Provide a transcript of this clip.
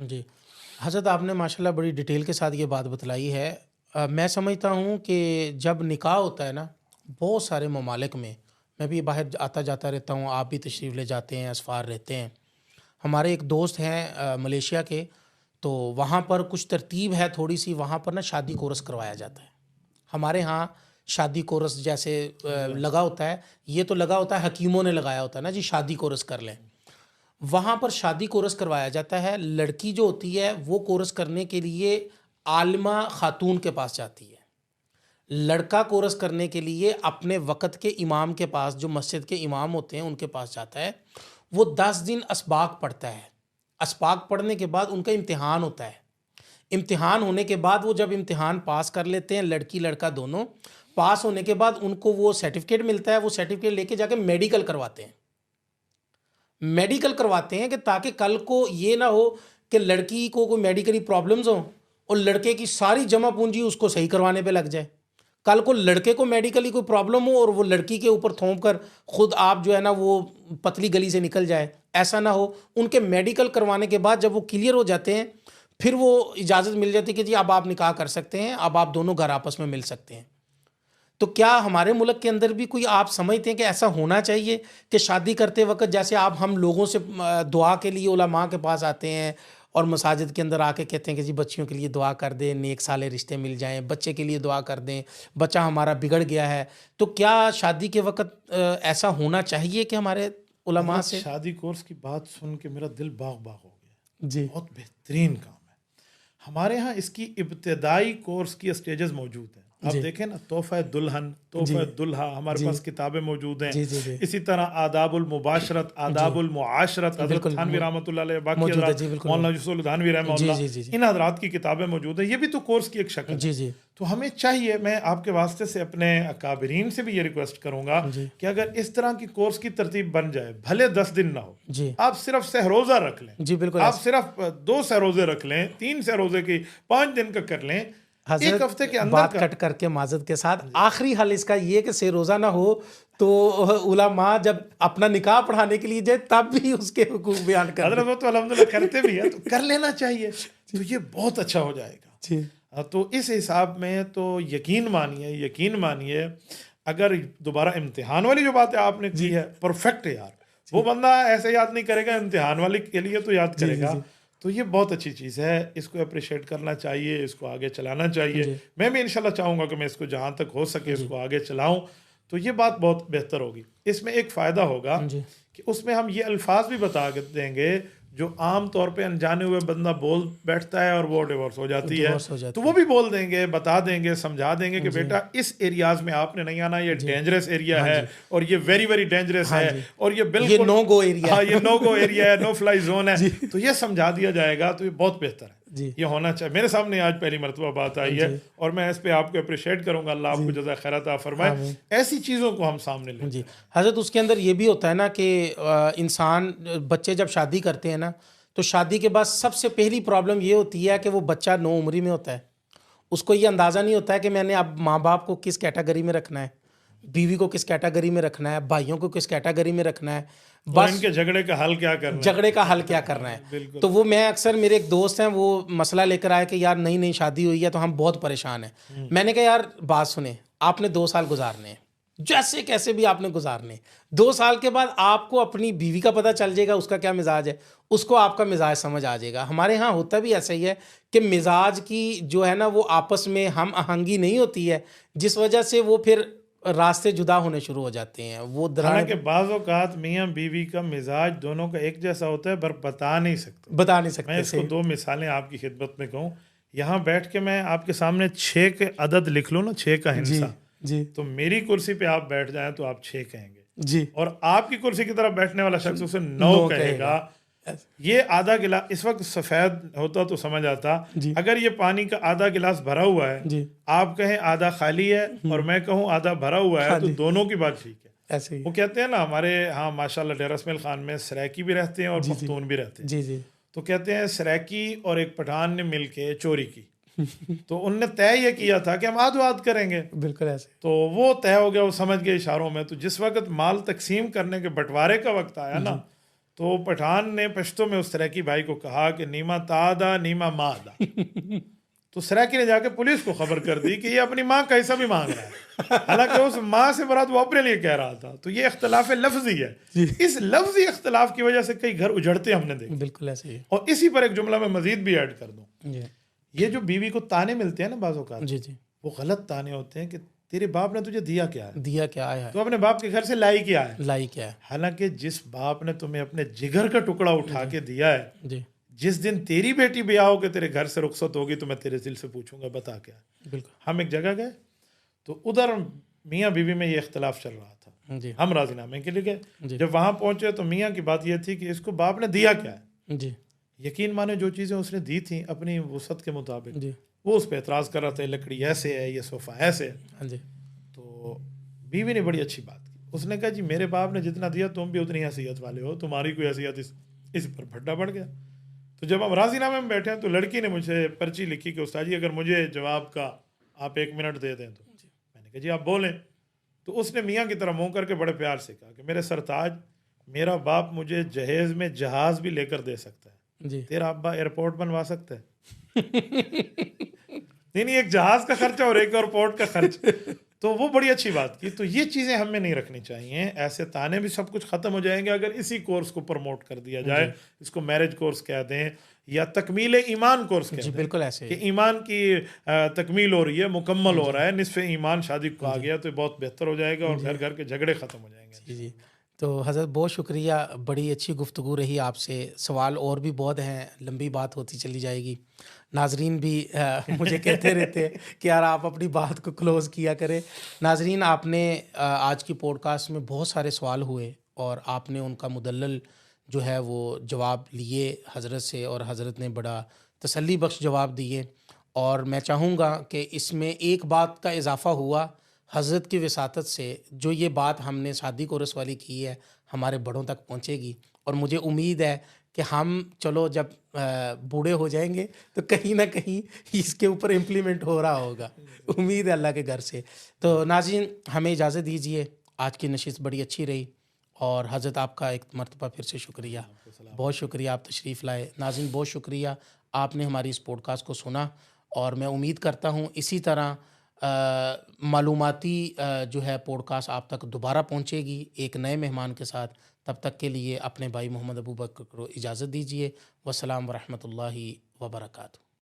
जी। हज़रत आपने माशाल्लाह बड़ी डिटेल के साथ ये बात बतलाई है। मैं समझता हूँ कि जब निकाह होता है ना, बहुत सारे ममालिक में, मैं भी बाहर आता-जाता रहता हूँ, आप भी तशरीफ़ ले जाते हैं, असफ़ार रहते हैं। हमारे एक दोस्त हैं मलेशिया के, तो वहाँ पर कुछ तरतीब है थोड़ी-सी, वहाँ पर ना शादी कोर्स करवाया जाता है। हमारे यहाँ शादी कोर्स जैसे लगा होता है, ये तो लगा होता है हकीमों ने लगाया होता है ना जी, शादी कोर्स कर लें। वहाँ पर शादी कोर्स करवाया जाता है। लड़की जो होती है वो कोर्स करने के लिए आलिमा खातून के पास जाती है। लड़का कोर्स करने के लिए अपने वक़्त के इमाम के पास, जो मस्जिद के इमाम होते हैं उनके पास जाता है। वो 10 दिन अस्बाक पढ़ता है। अस्बाक पढ़ने के बाद उनका इम्तिहान होता है। इम्तिहान होने के बाद वो जब इम्तिहान पास कर लेते हैं, लड़की लड़का दोनों, पास होने के बाद उनको वो सर्टिफ़िकेट मिलता है। वो सर्टिफ़िकेट लेके जाके मेडिकल करवाते हैं। मेडिकल करवाते हैं कि ताकि कल को ये ना हो कि लड़की को कोई मेडिकली प्रॉब्लम्स हो और लड़के की सारी जमा पूंजी उसको सही करवाने पे लग जाए। कल को लड़के को मेडिकली कोई प्रॉब्लम हो और वो लड़की के ऊपर थोप कर खुद आप जो है ना वो पतली गली से निकल जाए, ऐसा ना हो। उनके मेडिकल करवाने के बाद जब वो क्लियर हो जाते हैं, फिर वो इजाज़त मिल जाती है कि जी अब आप निकाह कर सकते हैं, अब आप दोनों घर आपस में मिल सकते हैं। तो क्या हमारे मुल्क के अंदर भी कोई आप समझते हैं कि ऐसा होना चाहिए कि शादी करते वक़्त जैसे आप हम लोगों से दुआ के लिए उलमा के पास आते हैं और मसाजिद के अंदर आके कहते हैं कि जी बच्चियों के लिए दुआ कर दें, नेक साले रिश्ते मिल जाएँ, बच्चे के लिए दुआ कर दें, बच्चा हमारा बिगड़ गया है। तो क्या शादी के वक़्त ऐसा होना चाहिए कि हमारे उलमा हज़रत से? शादी कोर्स की बात सुन के मेरा दिल बाग-बाग हो गया। जी, बहुत बेहतरीन काम है। हमारे यहाँ इसकी इब्तिदाई कोर्स की स्टेजेस मौजूद हैं। आप जी, देखें ना, तोहफ़ा दुल्हन, जी, तोहफ़ा दुल्हा, हमारे जी, पास किताबें मौजूद हैं। जी, जी, जी, इसी तरह आदाबुल मुबाशरत, जी, आदाबुल मुआशरत, हज़रत बिल्कुल थानवी रहमतुल्लाह अलैह, बाकी मौजूद है। हज़रात जी, बिल्कुल मौलाना यूसुफ थानवी जी, रहमतुल्लाह, जी, जी, जी, इन हज़रात की किताबें मौजूद हैं। ये भी तो कोर्स की एक शक्ल है। जी, जी, तो हमें चाहिए, मैं आपके वास्ते से अपने अकाबरीन से भी ये रिक्वेस्ट करूँगा जी, कि अगर इस तरह की कोर्स की तरतीब बन जाए, भले 10 दिन ना हो, जी, आप सिर्फ सहरोज़ा रख लें, जी, बिल्कुल आप ऐसा। सिर्फ 2 सहरोज़े रख लें, 3 सहरोज़े की 5 दिन का कर लें, 1 हज़रत हफ्ते के अंदर बात का। कट करके माज़रत के साथ जी। आखिरी हल इसका ये कि से रोज़ा ना हो तो उलमा जब अपना निकाह पढ़ाने के लिए जाए तब भी उसके हुकूक बयान कर दे। हज़रत वो तो अल्हम्दुलिल्लाह करते भी हैं, तो कर लेना चाहिए, तो ये बहुत अच्छा हो जाएगा। जी, तो इस हिसाब में तो यकीन मानिए, अगर दोबारा इम्तिहान वाली जो बात है आपने की जी, है, परफेक्ट है यार। वो जी, बंदा ऐसे याद नहीं करेगा, इम्तिहान वाले के लिए तो याद जी, जी, करेगा। जी, तो ये बहुत अच्छी चीज़ है, इसको अप्रिशिएट करना चाहिए, इसको आगे चलाना चाहिए। जी, मैं भी इंशाल्लाह चाहूँगा कि मैं इसको जहाँ तक हो सके जी, इसको आगे चलाऊँ, तो ये बात बहुत बेहतर होगी। इसमें एक फ़ायदा होगा जी, कि उसमें हम ये अल्फाज भी बता के देंगे जो आम तौर पे अनजाने हुए बंदा बोल बैठता है और वो डिवोर्स हो जाती है। डिवोर्स हो तो जाती वो है। भी बोल देंगे, बता देंगे, समझा देंगे कि जी, बेटा इस एरियाज़ में आपने नहीं आना, ये जी, डेंजरस एरिया हाँ है जी, और ये वेरी वेरी डेंजरस हाँ है जी, और ये ये बिल्कुल, नो गो एरिया हाँ, है। ये नो गो एरिया है, नो फ्लाई जोन है। जी, तो ये समझा दिया जाएगा, तो ये बहुत बेहतर है। जी, ये होना चाहिए। मेरे सामने आज पहली मरतबा बात आई है जी, और मैं इस पे आपको अप्रिशिएट करूँगा। अल्लाह जी, आपको जज़ा खैर अता फरमाए। आमीन। ऐसी चीज़ों को हम सामने लेके जी, आएँ। हज़रत उसके अंदर ये भी होता है ना कि इंसान बच्चे जब शादी करते हैं ना, तो शादी के बाद सबसे पहली प्रॉब्लम ये होती है कि वो बच्चा नौ उम्री में होता है। उसको ये अंदाज़ा नहीं होता है कि मैंने अब माँ-बाप को किस कैटेगरी में रखना है, बीवी को किस कैटेगरी में रखना है, भाइयों को किस कैटेगरी में रखना है। और बस इनके झगड़े का हल क्या करना है? झगड़े का हल क्या करना है। बिल्कुल। तो वो मैं अक्सर मेरे एक दोस्त हैं वो मसला लेकर आए कि यार नई-नई शादी हुई है तो हम बहुत परेशान हैं। मैंने कहा यार बात सुने, आपने 2 साल गुज़ारने हैं, जैसे कैसे भी आपने गुज़ारने हैं। 2 साल के बाद आपको अपनी बीवी का पता चल जाएगा उसका क्या मिज़ाज है, उसको आपका मिज़ाज समझ आ जाएगा। हमारे यहाँ होता भी ऐसा ही है कि मिज़ाज की जो है ना वो आपस में हम आहंगी नहीं होती है, जिस वजह से वो फिर रास्ते जुदा होने शुरू हो जाते हैं। वो दराड़े हालाँकि बाज़ औक़ात मियाँ-बीवी का मिज़ाज दोनों का एक जैसा होता है, पर बता नहीं सकते। बता नहीं मैं सकते इसको से 2 मिसालें आपकी खिदमत में कहूँ। यहाँ बैठ के मैं आपके सामने 6 के अदद लिख लूँ ना, 6 का जी, हिंसा, जी, तो मेरी कुर्सी पे आप बैठ जाएँ तो आप 6 कहेंगे जी। और आपकी कुर्सी की तरफ बैठने वाला शख्स उसे 9 नो कहेगा। कहेगा। ऐस ये आधा गिला इस वक़्त सफ़ेद होता तो समझ आता। जी, अगर ये पानी का आधा गिलास भरा हुआ है, जी। आप कहें आधा खाली है और मैं कहूँ आधा भरा हुआ है, हाँ तो जी, दोनों की बात ठीक है। ऐसे ही वो है। कहते हैं ना, हमारे यहाँ माशाल्लाह डेरा इसमाइल खान में सराइकी भी रहते हैं और जी, जी। पख्तून भी रहते हैं। जी, जी। तो कहते हैं सराइकी और एक पठान ने मिलके चोरी की, तो उनने तय ये किया था कि हम आध-आध करेंगे। बिल्कुल ऐसे। तो वो तय हो गया, वो समझ गए इशारों में। तो जिस वक़्त माल तक़सीम करने के बँटवारे का वक़्त आया ना, जी, तो पठान ने पश्तो में उस सराकी भाई को कहा कि नीमा तादा नीमा मादा। तो सराकी ने जाके पुलिस को खबर कर दी कि ये अपनी माँ का हिस्सा भी मांग रहा है, हालांकि उस माँ से मुराद वो अपने लिए कह रहा था। तो ये इख्तलाफ लफ्जी है। इस लफ्जी इख्तलाफ की वजह से कई घर उजड़ते हमने देखे। बिल्कुल ऐसे ही। और इसी पर एक जुमला मैं मजीद भी ऐड कर दूं, जी ये जो बीवी को ताने मिलते हैं ना बाज़ औक़ात, जी जी। वो गलत ताने होते हैं कि तेरे बाप ने तुझे दिया क्या है, दिया क्या है, तो अपने बाप के घर से लाई क्या है। लाई क्या है। हालांकि जिस बाप ने तुम्हें अपने जिगर का टुकड़ा उठा के दिया है, जी जिस दिन तेरी बेटी ब्याह होकर तेरे घर से रुखसत होगी तो मैं तेरे दिल से पूछूंगा बता क्या है। बिल्कुल। हम एक जगह गए तो उधर मियाँ बीवी में ये इख्तलाफ चल रहा था। जी हम राजीनामे के लिए गए। जी। जब वहाँ पहुँचे तो मियाँ की बात ये थी कि इसको बाप ने दिया क्या है। जी यकीन माने जो चीज़ें उसने दी थी अपनी वसत के मुताबिक, जी। वो उस पर एतराज़ कर रहा था, लकड़ी ऐसे है, ये सोफ़ा ऐसे है। हाँ जी। तो बीवी ने बड़ी अच्छी बात की। उसने कहा जी मेरे बाप ने जितना दिया तुम भी उतनी हैसियत वाले हो, तुम्हारी कोई हैसियत इस पर भड्डा बढ़ गया। तो जब हम राजीनामे में बैठे हैं तो लड़की ने मुझे पर्ची लिखी कि उस्ताद जी अगर मुझे जवाब का आप 1 मिनट दे दें तो। मैंने कहा जी आप बोलें। तो उसने मियाँ की तरह मुँह करके बड़े प्यार से कहा कि मेरे सरताज, मेरा बाप मुझे जहेज़ में जहाज़ भी लेकर दे सकता है, जी। तेरा अब्बा एयरपोर्ट बनवा सकता है। नहीं, एक जहाज़ का खर्चा और एक एयरपोर्ट का खर्च। तो वो बड़ी अच्छी बात की। तो ये चीज़ें हमें नहीं रखनी चाहिए। ऐसे ताने भी सब कुछ ख़त्म हो जाएंगे अगर इसी कोर्स को प्रमोट कर दिया जाए। इसको मैरिज कोर्स कह दें या तकमील ईमान कोर्स कह दें। बिल्कुल ऐसे कि ईमान की तकमील हो रही है, मुकम्मल हो रहा है, निस्फ़े ईमान शादी को आ गया तो बहुत बेहतर हो जाएगा और घर घर के झगड़े ख़त्म हो जाएंगे। जी जी। तो हज़रत बहुत शुक्रिया, बड़ी अच्छी गुफ्तगू रही आपसे। सवाल और भी बहुत हैं, लंबी बात होती चली जाएगी। नाजरीन भी मुझे कहते रहते हैं कि यार आप अपनी बात को क्लोज़ किया करें। नाजरीन, आपने आज की पॉडकास्ट में बहुत सारे सवाल हुए और आपने उनका मुदल्लल जो है वो जवाब लिए हज़रत से, और हज़रत ने बड़ा तसल्ली बख्श जवाब दिए। और मैं चाहूँगा कि इसमें एक बात का इजाफ़ा हुआ हज़रत की विसातत से, जो ये बात हमने शादी कोरस वाली की है हमारे बड़ों तक पहुँचेगी। और मुझे उम्मीद है कि हम चलो जब बूढ़े हो जाएंगे तो कहीं ना कहीं इसके ऊपर इम्प्लीमेंट हो रहा होगा। उम्मीद है अल्लाह के घर से। तो नाज़रीन, हमें इजाज़त दीजिए। आज की नशिस्त बड़ी अच्छी रही और हज़रत आपका एक मरतबा फिर से शुक्रिया, बहुत शुक्रिया, आप तशरीफ़ लाए। नाज़रीन, बहुत शुक्रिया आपने हमारी इस पॉडकास्ट को सुना और मैं उम्मीद करता हूँ इसी तरह मालूमाती जो है पॉडकास्ट आप तक दोबारा पहुँचेगी एक नए मेहमान के साथ। तब तक के लिए अपने भाई मोहम्मद अबू बकर को इजाज़त दीजिए। वस्सलाम वरहमतुल्लाहि वबरकातुहू।